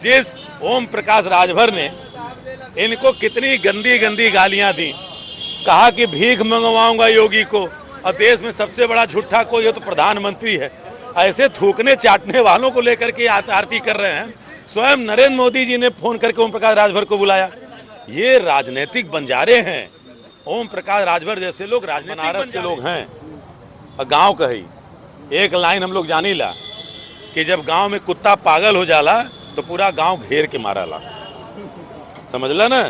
जिस ओम प्रकाश राजभर ने इनको कितनी गंदी गंदी गालियां दी, कहा कि भीख मंगवाऊंगा योगी को, और देश में सबसे बड़ा झूठा कोई है तो प्रधानमंत्री है। ऐसे थूकने चाटने वालों को लेकर के आरती कर रहे हैं। स्वयं नरेंद्र मोदी जी ने फोन करके ओम प्रकाश राजभर को बुलाया। ये राजनीतिक बंजारे हैं। ओम प्रकाश राजभर जैसे लोग बनारस के लोग हैं और गांव कही एक लाइन हम लोग जानी ला कि जब गांव में कुत्ता पागल हो जाला तो पूरा गांव घेर के मारा ला। समझ ला ना,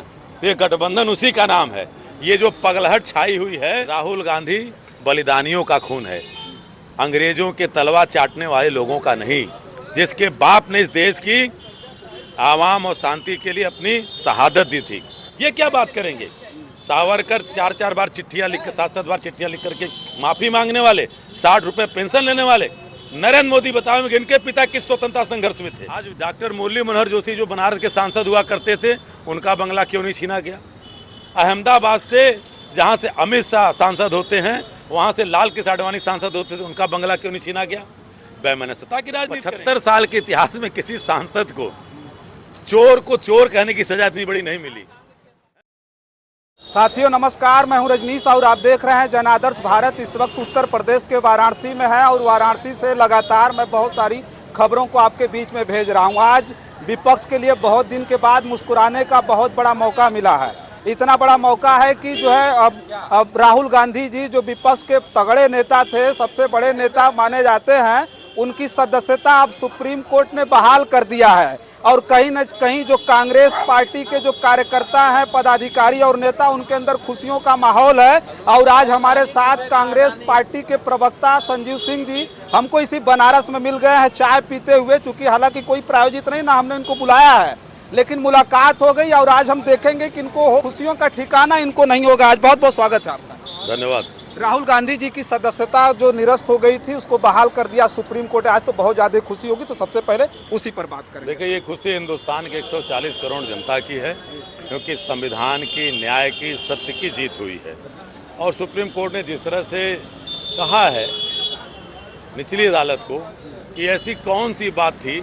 ये गठबंधन उसी का नाम है। ये जो पगलहट छाई हुई है, राहुल गांधी बलिदानियों का खून है, अंग्रेजों के तलवा चाटने वाले लोगों का नहीं, जिसके बाप ने इस देश की आवाम और शांति के लिए अपनी शहादत दी थी। ये क्या बात करेंगे? सावरकर 4-4 बार चिट्ठियां लिख कर, 7-7 बार चिट्ठियां लिख करके माफी मांगने वाले, 60 रुपए पेंशन लेने वाले। नरेंद्र मोदी बताओ इनके पिता किस स्वतंत्रता संघर्ष में थे? आज डॉक्टर मुरली मनोहर जोशी जो बनारस के सांसद हुआ करते थे, उनका बंगला क्यों नहीं छीना गया? अहमदाबाद से जहां से अमित शाह सांसद होते हैं, वहां से लाल कृष्ण आडवाणी सांसद होते थे, उनका बंगला क्यों नहीं छीना गया? वैमनस्यता की राजनीति। 75 साल के इतिहास में किसी सांसद को चोर को चोर कहने की सजा इतनी बड़ी नहीं मिली। साथियों नमस्कार, मैं हूं रजनीश और आप देख रहे हैं जन आदर्श भारत। इस वक्त उत्तर प्रदेश के वाराणसी में है और वाराणसी से लगातार मैं बहुत सारी खबरों को आपके बीच में भेज रहा हूं। आज विपक्ष के लिए बहुत दिन के बाद मुस्कुराने का बहुत बड़ा मौका मिला है। इतना बड़ा मौका है कि जो है अब राहुल गांधी जी जो विपक्ष के तगड़े नेता थे, सबसे बड़े नेता माने जाते हैं, उनकी सदस्यता अब सुप्रीम कोर्ट ने बहाल कर दिया है। और कहीं न कहीं जो कांग्रेस पार्टी के जो कार्यकर्ता हैं, पदाधिकारी और नेता, उनके अंदर खुशियों का माहौल है। और आज हमारे साथ कांग्रेस पार्टी के प्रवक्ता संजीव सिंह जी हमको इसी बनारस में मिल गए हैं चाय पीते हुए। चूँकि हालांकि कोई प्रायोजित नहीं ना हमने इनको बुलाया है, लेकिन मुलाकात हो गई और आज हम देखेंगे कि इनको खुशियों का ठिकाना इनको नहीं होगा। आज बहुत बहुत स्वागत है आपका। धन्यवाद। राहुल गांधी जी की सदस्यता जो निरस्त हो गई थी उसको बहाल कर दिया सुप्रीम कोर्ट। आज तो बहुत ज़्यादा खुशी होगी, तो सबसे पहले उसी पर बात करें। देखिए, ये खुशी हिंदुस्तान के 140 करोड़ जनता की है, क्योंकि संविधान की, न्याय की, सत्य की जीत हुई है। और सुप्रीम कोर्ट ने जिस तरह से कहा है निचली अदालत को कि ऐसी कौन सी बात थी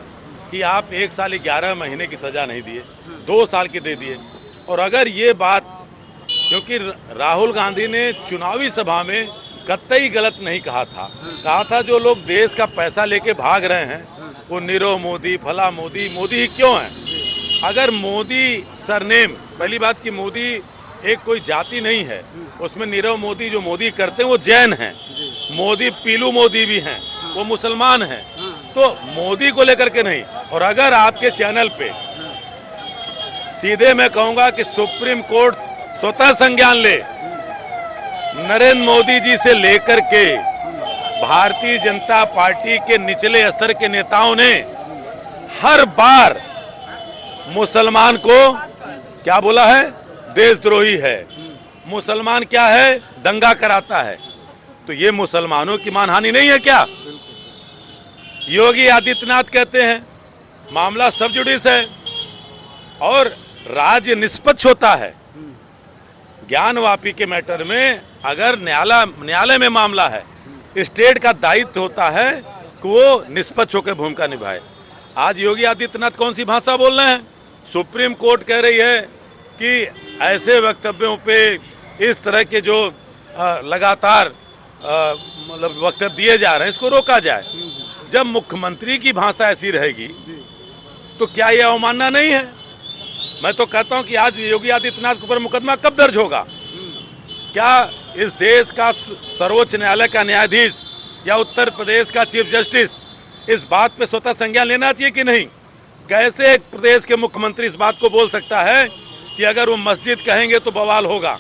कि आप 1 साल 11 महीने की सज़ा नहीं दिए, 2 साल की दे दिए। और अगर ये बात, क्योंकि राहुल गांधी ने चुनावी सभा में कतई गलत नहीं कहा था जो लोग देश का पैसा लेके भाग रहे हैं वो नीरव मोदी, फला मोदी, मोदी ही क्यों है? अगर मोदी सरनेम, पहली बात कि मोदी एक कोई जाति नहीं है, उसमें नीरव मोदी जो मोदी करते हैं वो जैन हैं, मोदी पीलू मोदी भी हैं, वो मुसलमान हैं, तो मोदी को लेकर के नहीं। और अगर आपके चैनल पे सीधे मैं कहूँगा कि सुप्रीम कोर्ट स्वतः संज्ञान ले, नरेंद्र मोदी जी से लेकर के भारतीय जनता पार्टी के निचले स्तर के नेताओं ने हर बार मुसलमान को क्या बोला है? देशद्रोही है। मुसलमान क्या है? दंगा कराता है। तो ये मुसलमानों की मानहानि नहीं है क्या? योगी आदित्यनाथ कहते हैं मामला सब जुडिस है और राज्य निष्पक्ष होता है। ज्ञानवापी के मैटर में अगर न्यायालय में मामला है, स्टेट का दायित्व होता है कि वो निष्पक्ष होकर भूमिका निभाए। आज योगी आदित्यनाथ कौन सी भाषा बोल रहे हैं? सुप्रीम कोर्ट कह रही है कि ऐसे वक्तव्यों पे, इस तरह के जो लगातार मतलब वक्तव्य दिए जा रहे हैं, इसको रोका जाए। जब मुख्यमंत्री की भाषा ऐसी रहेगी तो क्या यह अवमानना नहीं है? मैं तो कहता हूं कि आज योगी आदित्यनाथ के ऊपर मुकदमा कब दर्ज होगा? क्या इस देश का सर्वोच्च न्यायालय का न्यायाधीश या उत्तर प्रदेश का चीफ जस्टिस इस बात पे स्वतः संज्ञान लेना चाहिए कि नहीं? कैसे एक प्रदेश के मुख्यमंत्री इस बात को बोल सकता है कि अगर वो मस्जिद कहेंगे तो बवाल होगा?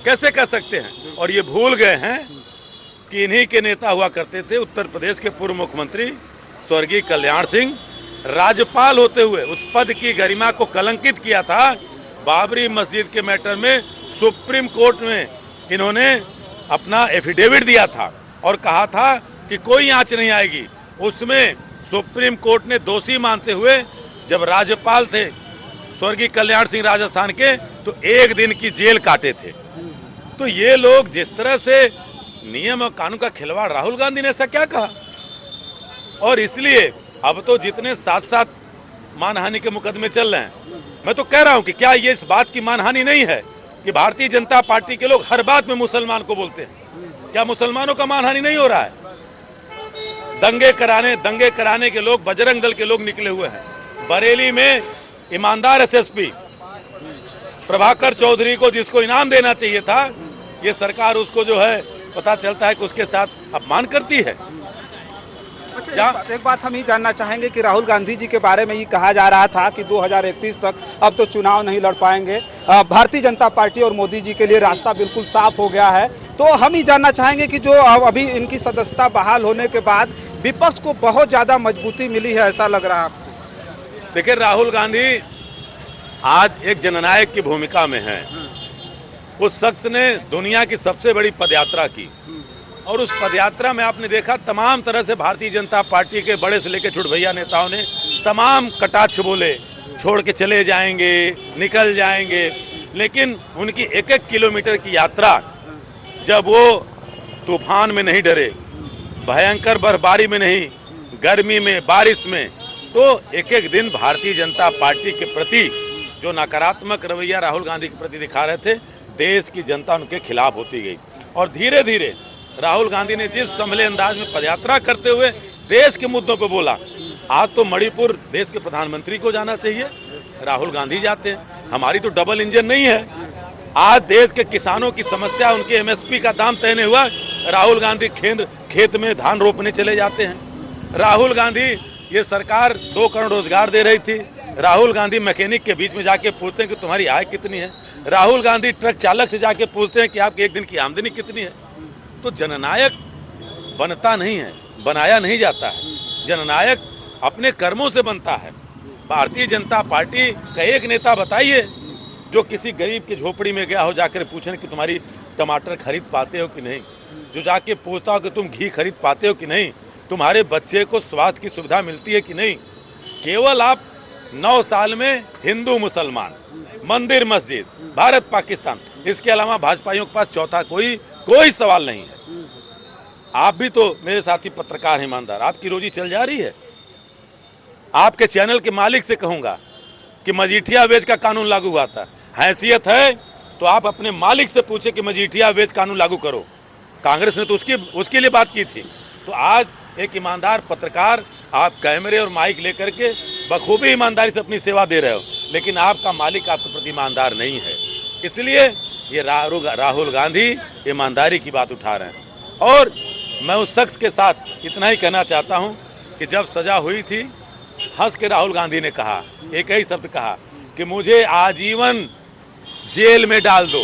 कैसे कह सकते हैं? और ये भूल गए हैं कि इन्हीं के नेता हुआ करते थे उत्तर प्रदेश के पूर्व मुख्यमंत्री स्वर्गीय कल्याण सिंह। राज्यपाल होते हुए उस पद की गरिमा को कलंकित किया था। बाबरी मस्जिद के मैटर में सुप्रीम कोर्ट में इन्होंने अपना एफिडेविट दिया था और कहा था कि कोई आंच नहीं आएगी। उसमें सुप्रीम कोर्ट ने दोषी मानते हुए जब राज्यपाल थे स्वर्गीय कल्याण सिंह राजस्थान के, तो 1 दिन की जेल काटे थे। तो ये लोग जिस तरह से नियम और कानून का खिलवाड़, राहुल गांधी ने ऐसा क्या कहा? और इसलिए अब तो जितने 7-7 मानहानि के मुकदमे चल रहे हैं। मैं तो कह रहा हूं कि क्या ये इस बात की मानहानि नहीं है कि भारतीय जनता पार्टी के लोग हर बात में मुसलमान को बोलते हैं? क्या मुसलमानों का मानहानि नहीं हो रहा है? दंगे कराने के लोग बजरंग दल के लोग निकले हुए हैं। बरेली में ईमानदार एसएसपी प्रभाकर चौधरी को जिसको इनाम देना चाहिए था, ये सरकार उसको जो है पता चलता है कि उसके साथ अपमान करती है। अच्छा, एक बात हम ये जानना चाहेंगे कि राहुल गांधी जी के बारे में ये कहा जा रहा था कि 2031 तक अब तो चुनाव नहीं लड़ पाएंगे, भारतीय जनता पार्टी और मोदी जी के लिए रास्ता बिल्कुल साफ हो गया है। तो हम ये जानना चाहेंगे कि जो अभी इनकी सदस्यता बहाल होने के बाद विपक्ष को बहुत ज़्यादा मजबूती मिली है, ऐसा लग रहा है आपको? देखिए, राहुल गांधी आज एक जननायक की भूमिका में है। उस शख्स ने दुनिया की सबसे बड़ी पदयात्रा की और उस पदयात्रा में आपने देखा तमाम तरह से भारतीय जनता पार्टी के बड़े से लेकर छुटभैया नेताओं ने तमाम कटाक्ष बोले, छोड़ के चले जाएंगे, निकल जाएंगे। लेकिन उनकी 1-1 किलोमीटर की यात्रा, जब वो तूफान में नहीं डरे, भयंकर बर्फबारी में नहीं, गर्मी में, बारिश में, तो एक दिन भारतीय जनता पार्टी के प्रति जो नकारात्मक रवैया राहुल गांधी के प्रति दिखा रहे थे, देश की जनता उनके खिलाफ होती गई। और धीरे धीरे राहुल गांधी ने जिस संभले अंदाज में पदयात्रा करते हुए देश के मुद्दों पर बोला, आज तो मणिपुर देश के प्रधानमंत्री को जाना चाहिए, राहुल गांधी जाते हैं। हमारी तो डबल इंजन नहीं है। आज देश के किसानों की समस्या, उनके एमएसपी का दाम तय नहीं हुआ, राहुल गांधी खेत में धान रोपने चले जाते हैं। राहुल गांधी, ये सरकार 2 करोड़ रोजगार दे रही थी, राहुल गांधी मैकेनिक के बीच में जाके पूछते हैं कि तुम्हारी आय कितनी है। राहुल गांधी ट्रक चालक से जाके पूछते हैं कि आपकी एक दिन की आमदनी कितनी है। तो जननायक बनता नहीं है, बनाया नहीं जाता है। जननायक अपने कर्मों से बनता है। भारतीय जनता पार्टी का एक नेता बताइए जो किसी गरीब की झोपड़ी में गया हो, जाकर पूछने कि तुम्हारी टमाटर खरीद पाते हो कि नहीं, जो जाके पूछता हो कि तुम घी खरीद पाते हो कि नहीं, तुम्हारे बच्चे को स्वास्थ्य की सुविधा मिलती है कि नहीं। केवल आप 9 साल में हिंदू मुसलमान, मंदिर मस्जिद, भारत पाकिस्तान, इसके अलावा भाजपाइयों के पास चौथा कोई सवाल नहीं है। आप भी तो मेरे साथी पत्रकार हैं ईमानदार, आपकी रोजी चल जा रही है। आपके चैनल के मालिक से कहूंगा कि मजीठिया वेज का कानून लागू हुआ था, हैसियत है तो आप अपने मालिक से पूछे कि मजीठिया वेज कानून लागू करो। कांग्रेस ने तो उसके लिए बात की थी। तो आज एक ईमानदार पत्रकार, आप कैमरे और माइक लेकर के बखूबी ईमानदारी से अपनी सेवा दे रहे हो, लेकिन आपका मालिक आपके प्रति ईमानदार नहीं है। इसलिए ये राहुल गांधी ईमानदारी की बात उठा रहे हैं। और मैं उस शख्स के साथ इतना ही कहना चाहता हूं कि जब सजा हुई थी, हंस के राहुल गांधी ने कहा, एक ही शब्द कहा कि मुझे आजीवन जेल में डाल दो,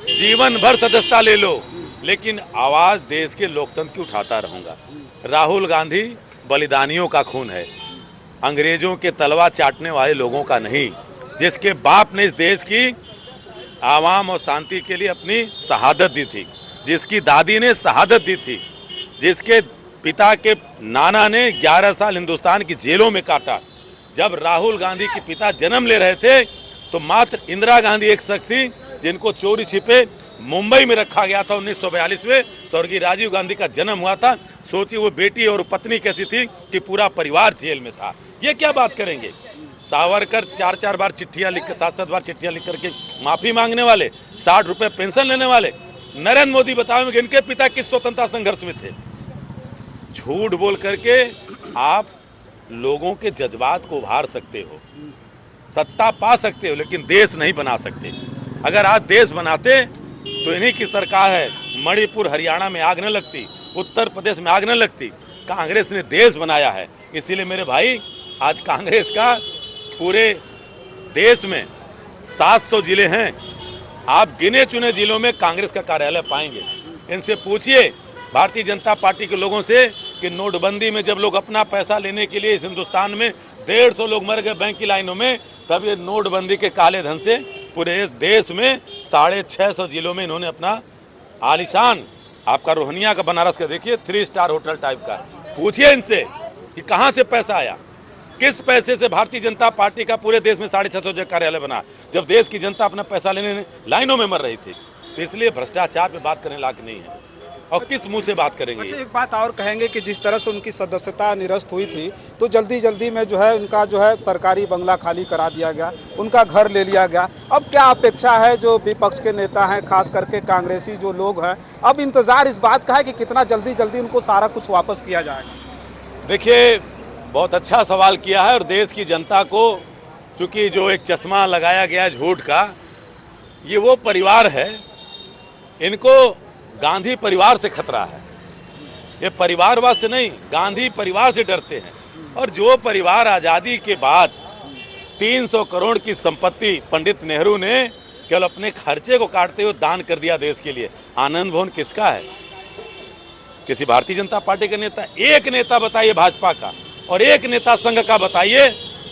जीवन भर सदस्यता ले लो, लेकिन आवाज देश के लोकतंत्र की उठाता रहूंगा। राहुल गांधी बलिदानियों का खून है, अंग्रेजों के तलवा चाटने वाले लोगों का नहीं, जिसके बाप ने इस देश की आवाम और शांति के लिए अपनी शहादत दी थी, जिसकी दादी ने शहादत दी थी, जिसके पिता के नाना ने 11 साल हिंदुस्तान की जेलों में काटा। जब राहुल गांधी के पिता जन्म ले रहे थे तो मात्र इंदिरा गांधी एक शख्स थी जिनको चोरी छिपे मुंबई में रखा गया था। 1942 में स्वर्गीय राजीव गांधी का जन्म हुआ था। सोचिए वो बेटी और पत्नी कैसी थी कि पूरा परिवार जेल में था। ये क्या बात करेंगे? सावरकर 4-4 बार चिट्ठियां लिख कर, 7-7 बार चिट्ठियां लिख करके माफी मांगने वाले, 60 रुपए पेंशन लेने वाले। नरेंद्र मोदी बताओ कि इनके पिता किस स्वतंत्रता संघर्ष में थे। झूठ बोल करके आप लोगों के जज्बात को उभार सकते हो, सत्ता पा सकते हो, लेकिन देश नहीं बना सकते। अगर आज देश बनाते तो इन्हीं की सरकार है, मणिपुर हरियाणा में आग न लगती, उत्तर प्रदेश में आग न लगती। कांग्रेस ने देश बनाया है। इसीलिए मेरे भाई, आज कांग्रेस का पूरे देश में 700 जिले हैं। आप गिने चुने जिलों में कांग्रेस का कार्यालय पाएंगे। इनसे पूछिए भारतीय जनता पार्टी के लोगों से कि नोटबंदी में जब लोग अपना पैसा लेने के लिए इस हिंदुस्तान में 150 लोग मर गए बैंक की लाइनों में, तब ये नोटबंदी के काले धन से पूरे देश में 650 जिलों में इन्होंने अपना आलिशान, आपका रोहनिया का, बनारस का देखिए 3 स्टार होटल टाइप का, पूछिए इनसे कि कहाँ से पैसा आया, किस पैसे से भारतीय जनता पार्टी का पूरे देश में 650 कार्यालय बना, जब देश की जनता अपना पैसा लेने लाइनों में मर रही थी। तो इसलिए भ्रष्टाचार पे बात करने लायक नहीं है। और किस मुंह से बात करेंगे? अच्छा, एक बात और कहेंगे कि जिस तरह से उनकी सदस्यता निरस्त हुई थी तो जल्दी जल्दी में जो है उनका जो है सरकारी बंगला खाली करा दिया गया, उनका घर ले लिया गया। अब क्या अपेक्षा है जो विपक्ष के नेता हैं, खास करके कांग्रेसी जो लोग हैं, अब इंतजार इस बात का है कि कितना जल्दी जल्दी उनको सारा कुछ वापस किया जाएगा? देखिए, बहुत अच्छा सवाल किया है और देश की जनता को, क्योंकि जो एक चश्मा लगाया गया झूठ का, ये वो परिवार है, इनको गांधी परिवार से खतरा है। ये परिवारवाद से नहीं, गांधी परिवार से डरते हैं। और जो परिवार आज़ादी के बाद 300 करोड़ की संपत्ति पंडित नेहरू ने केवल अपने खर्चे को काटते हुए दान कर दिया देश के लिए, आनंद भवन किसका है? किसी भारतीय जनता पार्टी का नेता? एक नेता बताइए भाजपा का, और एक नेता संघ का बताइए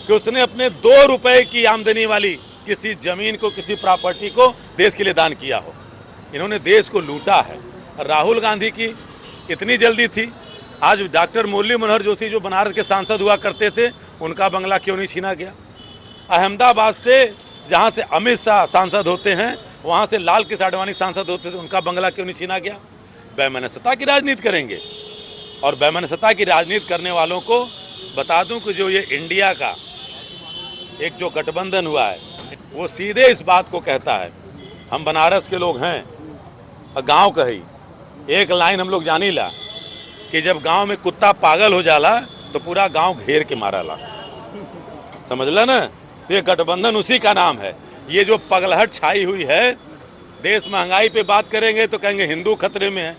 कि उसने अपने 2 रुपए की आमदनी वाली किसी जमीन को, किसी प्रॉपर्टी को देश के लिए दान किया हो। इन्होंने देश को लूटा है। राहुल गांधी की इतनी जल्दी थी, आज डॉक्टर मुरली मनोहर जोशी जो बनारस के सांसद हुआ करते थे, उनका बंगला क्यों नहीं छीना गया? अहमदाबाद से जहां से अमित शाह सांसद होते हैं, वहां से लाल किस आडवाणी सांसद होते थे, उनका बंगला क्यों नहीं छीना गया? बेमनसता की राजनीति करेंगे। और बेमनसता की राजनीति करने वालों को बता दूं कि जो ये इंडिया का एक जो गठबंधन हुआ है, वो सीधे इस बात को कहता है, हम बनारस के लोग हैं और गांव कही एक लाइन हम लोग जानी ला कि जब गांव में कुत्ता पागल हो जाला तो पूरा गांव घेर के मारा ला। समझ ला ना? तो ये गठबंधन उसी का नाम है। ये जो पगलहट छाई हुई है, देश महंगाई पे बात करेंगे तो कहेंगे हिंदू खतरे में है,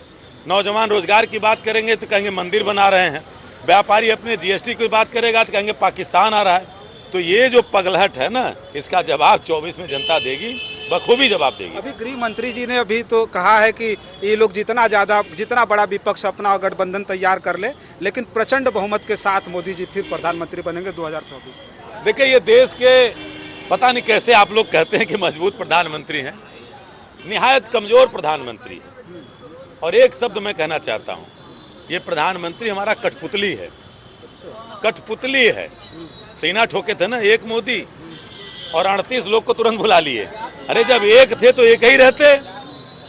नौजवान रोजगार की बात करेंगे तो कहेंगे मंदिर बना रहे हैं, व्यापारी अपने जीएसटी की बात करेगा तो कहेंगे पाकिस्तान आ रहा है। तो ये जो पगलहट है ना, इसका जवाब 24 में जनता देगी, बखूबी जवाब देगी। अभी गृह मंत्री जी ने अभी तो कहा है कि ये लोग जितना बड़ा विपक्ष अपना गठबंधन तैयार कर ले, लेकिन प्रचंड बहुमत के साथ मोदी जी फिर प्रधानमंत्री बनेंगे 2024 में। देखिए, ये देश के पता नहीं कैसे आप लोग कहते हैं कि मजबूत प्रधानमंत्री हैं, निहायत कमजोर प्रधानमंत्री है। और एक शब्द मैं कहना चाहता हूँ, ये प्रधानमंत्री हमारा कठपुतली है, कठपुतली है। सीना ठोके थे ना एक मोदी और 38 लोग को तुरंत बुला लिए। अरे जब एक थे तो एक ही रहते,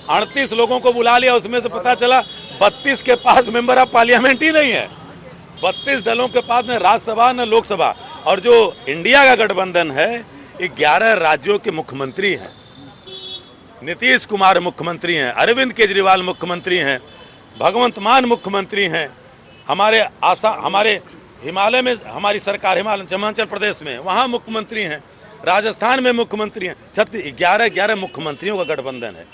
38 लोगों को बुला लिया, उसमें से पता चला 32 के पास मेंबर ऑफ पार्लियामेंट ही नहीं है। 32 दलों के पास न राज्यसभा न लोकसभा। और जो इंडिया का गठबंधन है, 11 राज्यों के मुख्यमंत्री हैं। नीतीश कुमार मुख्यमंत्री हैं, अरविंद केजरीवाल मुख्यमंत्री हैं, भगवंत मान मुख्यमंत्री हैं, हमारे हिमालय में हमारी सरकार, हिमाचल प्रदेश में वहाँ मुख्यमंत्री हैं, राजस्थान में मुख्यमंत्री हैं। 11 मुख्यमंत्रियों का गठबंधन है।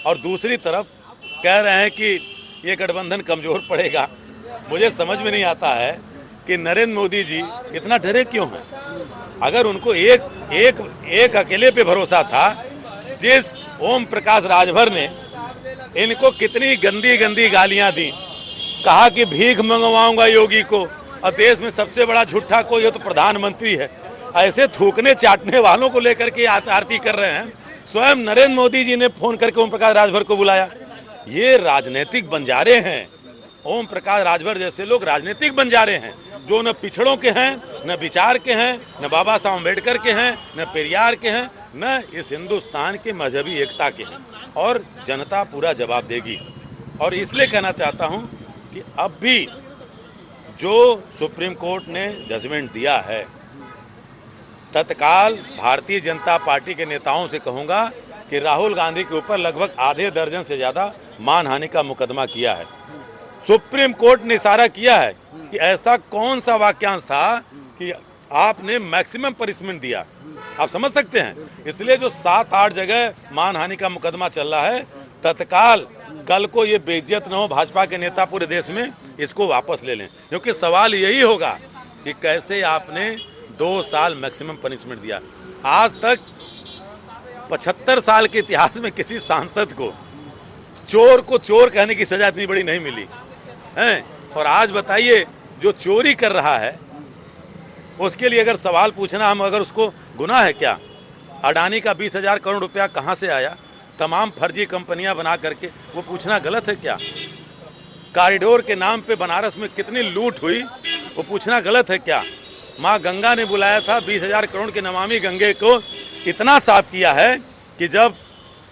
और दूसरी तरफ कह रहे हैं कि ये गठबंधन कमजोर पड़ेगा। मुझे समझ में नहीं आता है कि नरेंद्र मोदी जी इतना डरे क्यों हैं। अगर उनको एक अकेले पे भरोसा था, जिस ओम प्रकाश राजभर ने इनको कितनी गंदी गंदी गालियां दी, कहा कि भीख मंगवाऊंगा योगी को, और देश में सबसे बड़ा झूठा कोई हो तो प्रधानमंत्री है। ऐसे थूकने चाटने वालों को लेकर के आरती कर रहे हैं। स्वयं नरेंद्र मोदी जी ने फोन करके ओम प्रकाश राजभर को बुलाया। ये राजनीतिक बंजारे हैं। ओम प्रकाश राजभर जैसे लोग राजनीतिक बंजारे हैं, जो न पिछड़ों के हैं, न विचार के हैं, न बाबा साहब अम्बेडकर के हैं, न पेरियार के हैं, न इस हिंदुस्तान के मजहबी एकता के हैं। और जनता पूरा जवाब देगी। और इसलिए कहना चाहता हूँ कि अब भी जो सुप्रीम कोर्ट ने जजमेंट दिया है, तत्काल भारतीय जनता पार्टी के नेताओं से कहूँगा कि राहुल गांधी के ऊपर लगभग आधे दर्जन से ज़्यादा मानहानि का मुकदमा किया है। सुप्रीम कोर्ट ने इशारा किया है कि ऐसा कौन सा वाक्यांश था कि आपने मैक्सिमम पनिशमेंट दिया। आप समझ सकते हैं। इसलिए जो 7-8 जगह मानहानि का मुकदमा चल रहा है, तत्काल कल को ये बेइज्जत न हो भाजपा के नेता पूरे देश में, इसको वापस ले लें। क्योंकि सवाल यही होगा कि कैसे आपने 2 साल मैक्सिमम पनिशमेंट दिया। आज तक 75 साल के इतिहास में किसी सांसद को चोर कहने की सजा इतनी बड़ी नहीं मिली है। और आज बताइए, जो चोरी कर रहा है उसके लिए अगर सवाल पूछना, हम अगर उसको गुनाह है क्या? अडानी का 20,000 करोड़ रुपया कहाँ से आया? तमाम फर्जी कंपनियां बना करके, वो पूछना गलत है क्या? कॉरिडोर के नाम पे बनारस में कितनी लूट हुई, वो पूछना गलत है क्या? माँ गंगा ने बुलाया था, 20,000 करोड़ के नमामि गंगे को इतना साफ किया है कि जब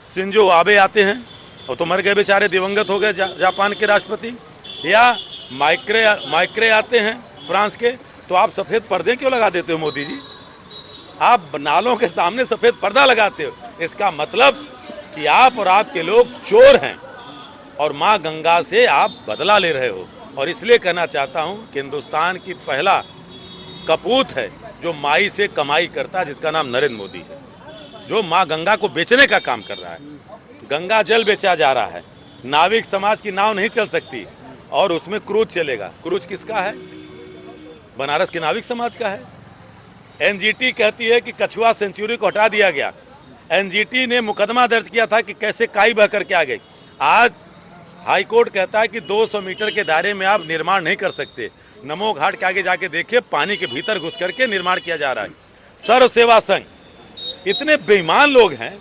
शिंजो आबे आते हैं, वो तो मर गए बेचारे, दिवंगत हो गए जापान के राष्ट्रपति। या माइक्रे आते हैं फ्रांस के, तो आप सफ़ेद पर्दे क्यों लगा देते हो मोदी जी? आप नालों के सामने सफ़ेद पर्दा लगाते हो, इसका मतलब कि आप और आपके लोग चोर हैं और माँ गंगा से आप बदला ले रहे हो। और इसलिए कहना चाहता हूँ कि हिंदुस्तान की पहला कपूत है जो माई से कमाई करता है, जिसका नाम नरेंद्र मोदी है, जो माँ गंगा को बेचने का काम कर रहा है। गंगा जल बेचा जा रहा है, नाविक समाज की नाव नहीं चल सकती और उसमें क्रूज चलेगा। क्रूज किसका है? बनारस के नाविक समाज का है। एनजीटी कहती है कि कछुआ सेंचुरी को हटा दिया गया। एनजीटी ने मुकदमा दर्ज किया था कि कैसे काई बह करके आ गई। आज हाई कोर्ट कहता है कि 200 मीटर के दायरे में आप निर्माण नहीं कर सकते। नमो घाट के आगे जाके देखिए, पानी के भीतर घुस करके निर्माण किया जा रहा है। सर्व सेवा संघ, इतने बेईमान लोग हैं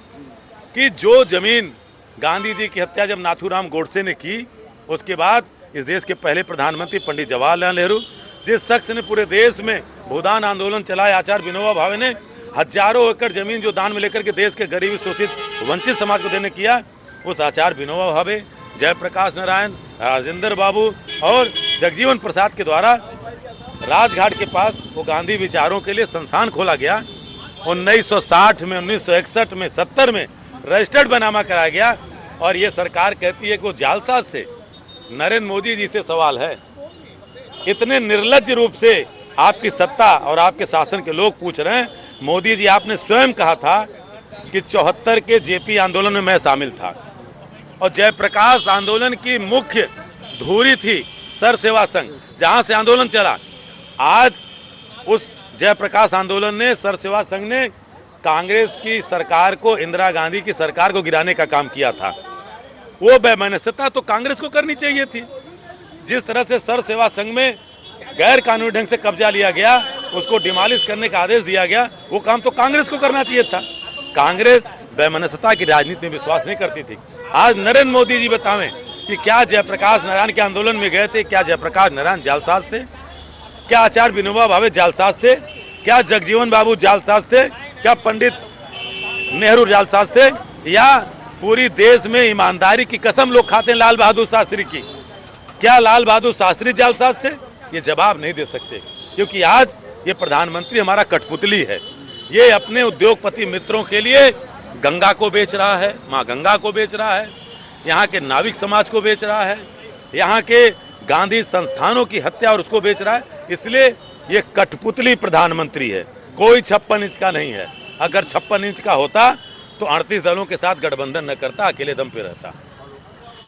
कि जो जमीन गांधी जी की हत्या जब नाथूराम गोडसे ने की, उसके बाद इस देश के पहले प्रधानमंत्री पंडित जवाहरलाल नेहरू, जिस शख्स ने पूरे देश में भूदान आंदोलन चलाया, आचार्य विनोबा भावे ने हजारों एकड़ जमीन जो दान में लेकर के देश के गरीब शोषित वंचित समाज को देने किया, उस आचार्य विनोबा भावे, जयप्रकाश नारायण, राजेंद्र बाबू और जगजीवन प्रसाद के द्वारा राजघाट के पास वो गांधी विचारों के लिए संस्थान खोला गया। 1960 में, 1961 में, 70 में रजिस्टर्ड बनामा कराया गया और ये सरकार कहती है कि वो जालसाज थे। नरेंद्र मोदी जी से सवाल है, इतने निर्लज्ज रूप से आपकी सत्ता और आपके शासन के लोग पूछ रहे हैं। मोदी जी, आपने स्वयं कहा था कि 74 के जेपी आंदोलन में मैं शामिल था और जयप्रकाश आंदोलन की मुख्य धुरी थी सर्व सेवा संघ, जहां से आंदोलन चला। आज उस जयप्रकाश आंदोलन ने, सर्व सेवा संघ ने कांग्रेस की सरकार को, इंदिरा गांधी की सरकार को गिराने का काम किया था। वो बेमनस्यता तो कांग्रेस को करनी चाहिए थी। जिस तरह से सर्व सेवा संघ में गैर कानूनी ढंग से कब्जा लिया गया, उसको डिमोलिश करने का आदेश दिया गया, वो काम तो कांग्रेस को करना चाहिए था। कांग्रेस बेमनस्यता की राजनीति में विश्वास नहीं करती थी। आज नरेंद्र मोदी जी बतावें कि क्या जयप्रकाश नारायण के आंदोलन में गए थे? क्या जयप्रकाश नारायण जालसाज थे? क्या आचार्य विनोबा भावे जालसाज थे? क्या जगजीवन बाबू जालसाज थे? क्या पंडित नेहरू जालसाज थे? या पूरी देश में ईमानदारी की कसम लोग खाते हैं लाल बहादुर शास्त्री की, क्या लाल बहादुर शास्त्री जालसाज थे? ये जवाब नहीं दे सकते, क्योंकि आज ये प्रधानमंत्री हमारा कठपुतली है। ये अपने उद्योगपति मित्रों के लिए गंगा को बेच रहा है, माँ गंगा को बेच रहा है, यहाँ के नाविक समाज को बेच रहा है, यहाँ के गांधी संस्थानों की हत्या और उसको बेच रहा है। इसलिए ये कठपुतली प्रधानमंत्री है, कोई 56 इंच का नहीं है। अगर 56 इंच का होता तो 38 दलों के साथ गठबंधन न करता, अकेले दम पे रहता।